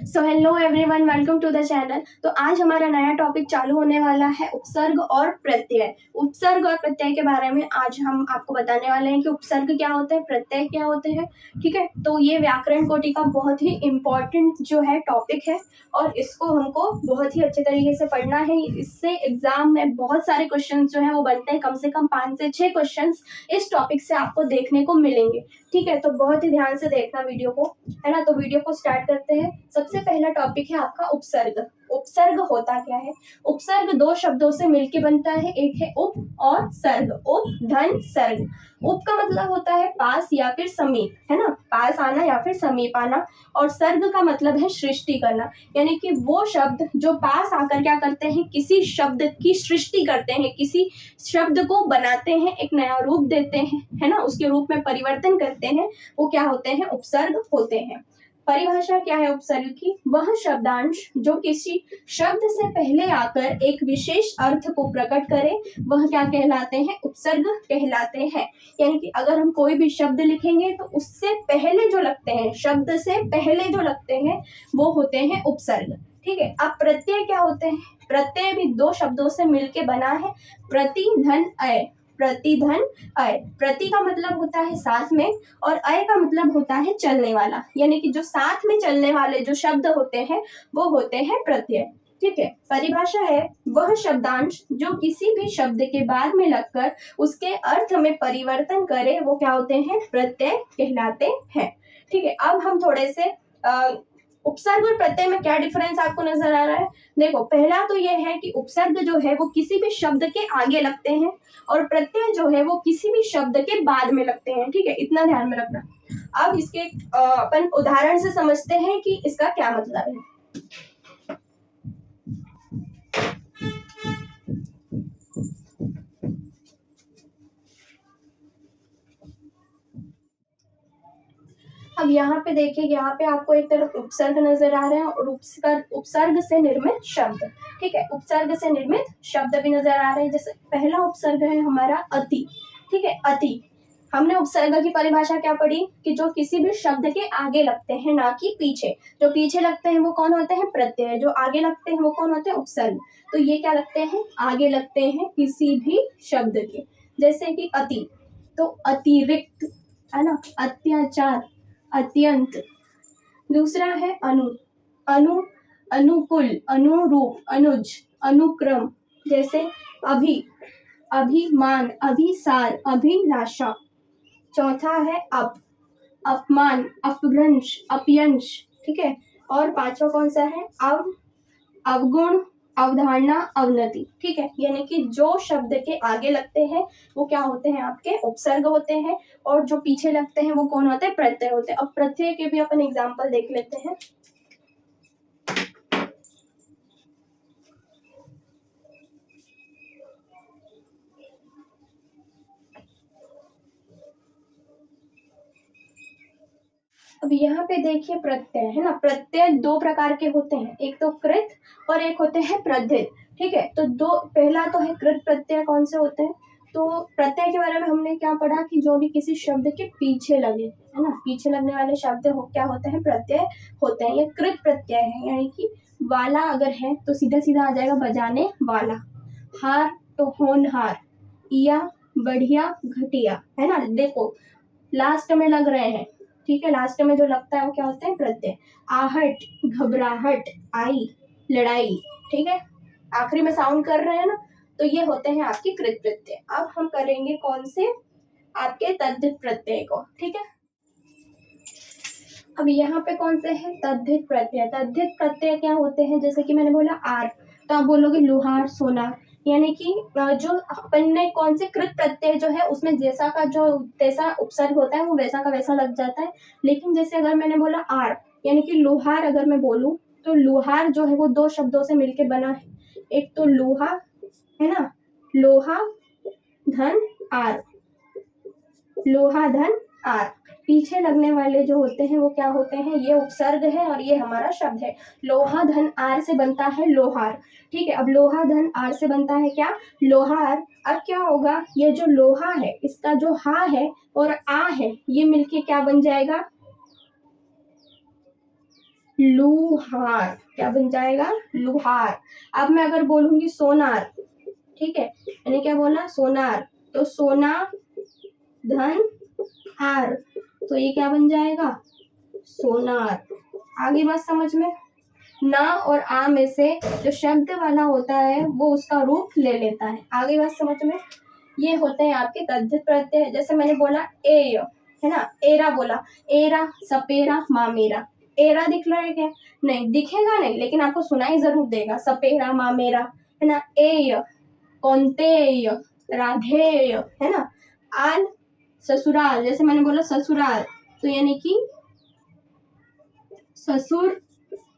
So hello everyone, welcome to the channel. तो आज हमारा नया टॉपिक चालू होने वाला है उपसर्ग और प्रत्यय। उपसर्ग और प्रत्यय के बारे में आज हम आपको बताने वाले हैं कि उपसर्ग क्या होते हैं, प्रत्यय क्या होते हैं। ठीक है, तो ये व्याकरण कोटि का बहुत ही इम्पोर्टेंट जो है टॉपिक है और इसको हमको बहुत ही अच्छे तरीके से पढ़ना है। इससे एग्जाम में बहुत सारे क्वेश्चन जो है वो बनते हैं, कम से कम 5 से 6 क्वेश्चन इस टॉपिक से आपको देखने को मिलेंगे। ठीक है, तो बहुत ही ध्यान से देखना वीडियो को, है ना। तो वीडियो को स्टार्ट करते हैं। सबसे पहला टॉपिक है आपका उपसर्ग। उपसर्ग होता क्या है? उपसर्ग दो शब्दों से मिलके बनता है, एक है उप और सर्ग। उप धन सर्ग। उप का मतलब होता है पास या फिर समीप, है ना, पास आना या फिर समीप आना। और सर्ग का मतलब है सृष्टि करना, यानी कि वो शब्द जो पास आकर क्या करते हैं, किसी शब्द की सृष्टि करते हैं, किसी शब्द को बनाते हैं, एक नया रूप देते हैं, है ना, उसके रूप में परिवर्तन करते हैं, वो क्या होते हैं, उपसर्ग होते हैं। परिभाषा क्या है उपसर्ग की? वह शब्दांश जो किसी शब्द से पहले आकर एक विशेष अर्थ को प्रकट करे, वह क्या कहलाते हैं, उपसर्ग कहलाते हैं। यानी कि अगर हम कोई भी शब्द लिखेंगे तो उससे पहले जो लगते हैं, शब्द से पहले जो लगते हैं, वो होते हैं उपसर्ग। ठीक है, अब प्रत्यय क्या होते हैं? प्रत्यय भी दो शब्दों से मिलके बना है, प्रति धन अय। प्रति धन अय। प्रति का मतलब होता है साथ में और अय का मतलब होता है चलने वाला, यानी कि जो साथ में चलने वाले जो शब्द होते हैं वो होते हैं प्रत्यय। ठीक है, परिभाषा है वह शब्दांश जो किसी भी शब्द के बाद में लगकर उसके अर्थ में परिवर्तन करे, वो क्या होते हैं, प्रत्यय कहलाते हैं। ठीक है, अब हम थोड़े से उपसर्ग और प्रत्यय में क्या डिफरेंस आपको नजर आ रहा है? देखो, पहला तो यह है कि उपसर्ग जो है वो किसी भी शब्द के आगे लगते हैं और प्रत्यय जो है वो किसी भी शब्द के बाद में लगते हैं। ठीक है, इतना ध्यान में रखना। अब इसके अपन उदाहरण से समझते हैं कि इसका क्या मतलब है। अब यहाँ पे देखिए, यहाँ पे आपको एक तरफ उपसर्ग नजर आ रहे हैं और उपसर्ग से निर्मित शब्द। ठीक है, उपसर्ग से निर्मित शब्द भी नजर आ रहे हैं। जैसे पहला उपसर्ग है हमारा अति। ठीक है, अति। हमने उपसर्ग की परिभाषा क्या पढ़ी कि जो किसी भी शब्द के आगे लगते हैं, ना कि पीछे। जो पीछे लगते हैं वो कौन होते हैं, प्रत्यय। जो आगे लगते हैं वो कौन होते हैं, उपसर्ग। तो ये क्या लगते हैं, आगे लगते हैं किसी भी शब्द के। जैसे कि अति, तो अतिरिक्त, है ना, अत्याचार, अत्यंत। दूसरा है अनु। अनु, अनुकूल, अनुरूप, अनुज, अनुक्रम। जैसे अभि, अभिमान, अभिसार, अभिलाषा। चौथा है अप, अपमान, अपभ्रंश, अपयंश। ठीक है, और पांचवा कौन सा है, अव, अवगुण, अवधारणा, अवनति। ठीक है, यानी कि जो शब्द के आगे लगते हैं वो क्या होते हैं, आपके उपसर्ग होते हैं, और जो पीछे लगते हैं वो कौन होते हैं, प्रत्यय होते हैं। अब प्रत्यय के भी अपन एग्जाम्पल देख लेते हैं। अब यहाँ पे देखिए प्रत्यय, है ना, प्रत्यय दो प्रकार के होते हैं, एक तो कृत और एक होते हैं प्रध्यय। ठीक है, तो दो, पहला तो है कृत प्रत्यय। कौन से होते हैं? तो प्रत्यय के बारे में हमने क्या पढ़ा कि जो भी किसी शब्द के पीछे लगे, है ना, पीछे लगने वाले शब्द क्या होते हैं, प्रत्यय होते हैं। ये कृत प्रत्यय है, यानी कि वाला अगर है तो सीधा सीधा आ जाएगा बजाने वाला। हार तो होनहार, या बढ़िया घटिया, है ना। देखो, लास्ट में लग रहे हैं। ठीक है, लास्ट में जो लगता है वो क्या होता है, प्रत्यय। आहट, घबराहट, आई, लड़ाई। ठीक है, आखिरी में साउंड कर रहे हैं ना, तो ये होते हैं आपकी कृत प्रत्यय। अब हम करेंगे कौन से, आपके तद्धित प्रत्यय को। ठीक है, अब यहाँ पे कौन से है, तद्धित प्रत्यय। तद्धित प्रत्यय क्या होते हैं? जैसे कि मैंने बोला आर, तो आप बोलोगे लुहार, सोनार। यानी कि जो अपन ने कौन से कृत प्रत्यय जो है उसमें जैसा का जो तैसा उपसर्ग होता है वो वैसा का वैसा लग जाता है। लेकिन जैसे अगर मैंने बोला आर, यानी कि लोहार अगर मैं बोलूं, तो लोहार जो है वो दो शब्दों से मिलके बना है। एक तो लोहा, है ना, लोहा धन आर, लोहा धन आर। पीछे लगने वाले जो होते हैं वो क्या होते हैं, ये उपसर्ग है और ये हमारा शब्द है। लोहा धन आर से बनता है लोहार। ठीक है, अब लोहा धन आर से बनता है क्या, लोहार। अब क्या होगा, ये जो लोहा है इसका जो हा है और आ है ये मिलके क्या बन जाएगा, लुहार, क्या बन जाएगा? लुहार। अब मैं अगर बोलूंगी सोनार, ठीक है, मैंने क्या बोला? सोनार, तो सोना धन हार, तो ये क्या बन जाएगा? सोनार। आगे बात समझ में? ना और आ में से जो शब्द वाला होता है वो उसका रूप ले लेता है। आगे बात समझ में? ये होते हैं आपके तद्धित प्रत्यय। जैसे मैंने बोला ए, है ना, एरा बोला, एरा, सपेरा, मामेरा। एरा दिख रहा है क्या? नहीं दिखेगा, नहीं, लेकिन आपको सुनाई जरूर देगा, सपेरा, मामेरा, है ना। एय, कौन्तेय, राधेय, है ना। आल, ससुराल, जैसे मैंने बोला ससुराल, तो यानी कि ससुर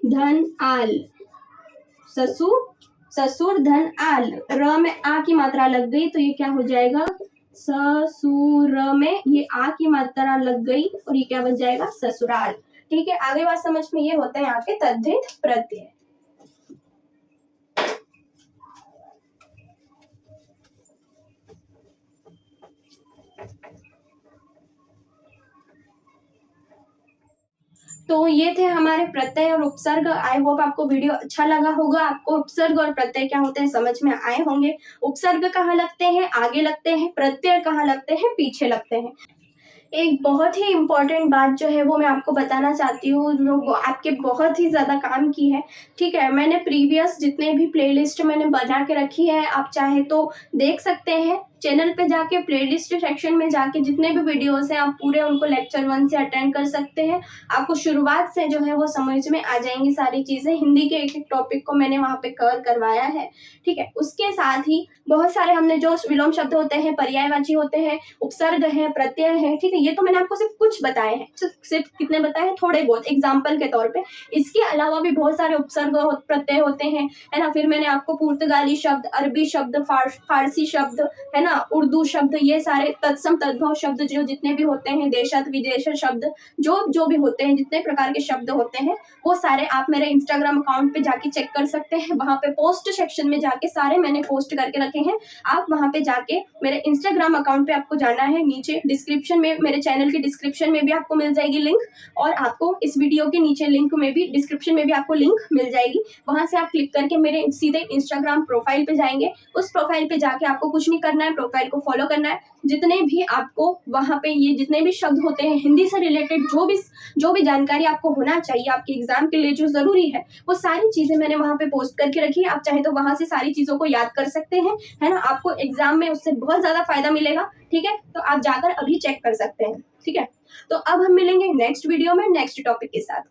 धन आल, ससुर धन आल। र में आ की मात्रा लग गई तो ये क्या हो जाएगा? ससुर में ये आ की मात्रा लग गई और ये क्या बन जाएगा? ससुराल। ठीक है, आगे बात समझ में? ये होते हैं आपके तद्धित प्रत्यय। तो ये थे हमारे प्रत्यय और उपसर्ग। आई होप आपको वीडियो अच्छा लगा होगा, आपको उपसर्ग और प्रत्यय क्या होते हैं समझ में आए होंगे। उपसर्ग कहाँ लगते हैं? आगे लगते हैं। प्रत्यय कहाँ लगते हैं? पीछे लगते हैं। एक बहुत ही इम्पोर्टेंट बात जो है वो मैं आपको बताना चाहती हूँ, जो आपके बहुत ही ज़्यादा काम की है। ठीक है, मैंने प्रीवियस जितने भी प्लेलिस्ट मैंने बना के रखी है, आप चाहे तो देख सकते हैं चैनल पे जाके, प्लेलिस्ट सेक्शन में जाके जितने भी वीडियोस हैं आप पूरे उनको लेक्चर 1 से अटेंड कर सकते हैं। आपको शुरुआत से जो है वो समझ में आ जाएंगी सारी चीज़ें। हिंदी के एक एक टॉपिक को मैंने वहाँ पे कवर करवाया है। ठीक है, उसके साथ ही बहुत सारे हमने जो विलोम शब्द होते हैं, पर्यायवाची होते हैं, उपसर्ग है, प्रत्यय है, ठीक है, ये तो मैंने आपको सिर्फ कुछ बताए हैं। सिर्फ कितने बताए हैं? थोड़े बहुत, एग्जाम्पल के तौर पे। इसके अलावा भी बहुत सारे उपसर्ग प्रत्यय होते हैं, है ना। फिर मैंने आपको पुर्तगाली शब्द, अरबी शब्द, फारसी शब्द, है ना, उर्दू शब्द, ये सारे तत्सम तद्भव शब्द जो जितने भी होते हैं, देशत विदेशत शब्द, जो भी होते हैं, जितने प्रकार के शब्द होते हैं, वो सारे आप मेरे इंस्टाग्राम अकाउंट पे जाके चेक कर सकते हैं। वहां पे पोस्ट सेक्शन में जाके सारे मैंने पोस्ट करके रखे हैं। आप वहां पे जाके मेरे इंस्टाग्राम अकाउंट पे आपको जाना है, नीचे डिस्क्रिप्शन में, मेरे चैनल की डिस्क्रिप्शन में भी आपको मिल जाएगी लिंक, और आपको इस वीडियो के नीचे लिंक में भी, डिस्क्रिप्शन में भी आपको लिंक मिल जाएगी। वहां से आप क्लिक करके मेरे सीधे इंस्टाग्राम प्रोफाइल पे जाएंगे। उस प्रोफाइल पे जाके आपको कुछ नहीं करना है, प्रोफाइल को फॉलो करना है। जितने भी आपको वहां पे ये जितने भी शब्द होते हैं हिंदी से रिलेटेड, जो भी जानकारी आपको होना चाहिए आपके एग्जाम के लिए जो जरूरी है, वो सारी चीजें मैंने वहां पे पोस्ट करके रखी है। आप चाहे तो वहां से सारी चीजों को याद कर सकते हैं, है ना। आपको एग्जाम में उससे बहुत ज्यादा फायदा मिलेगा। ठीक है, तो आप जाकर अभी चेक कर सकते हैं। ठीक है, तो अब हम मिलेंगे नेक्स्ट वीडियो में नेक्स्ट टॉपिक के साथ।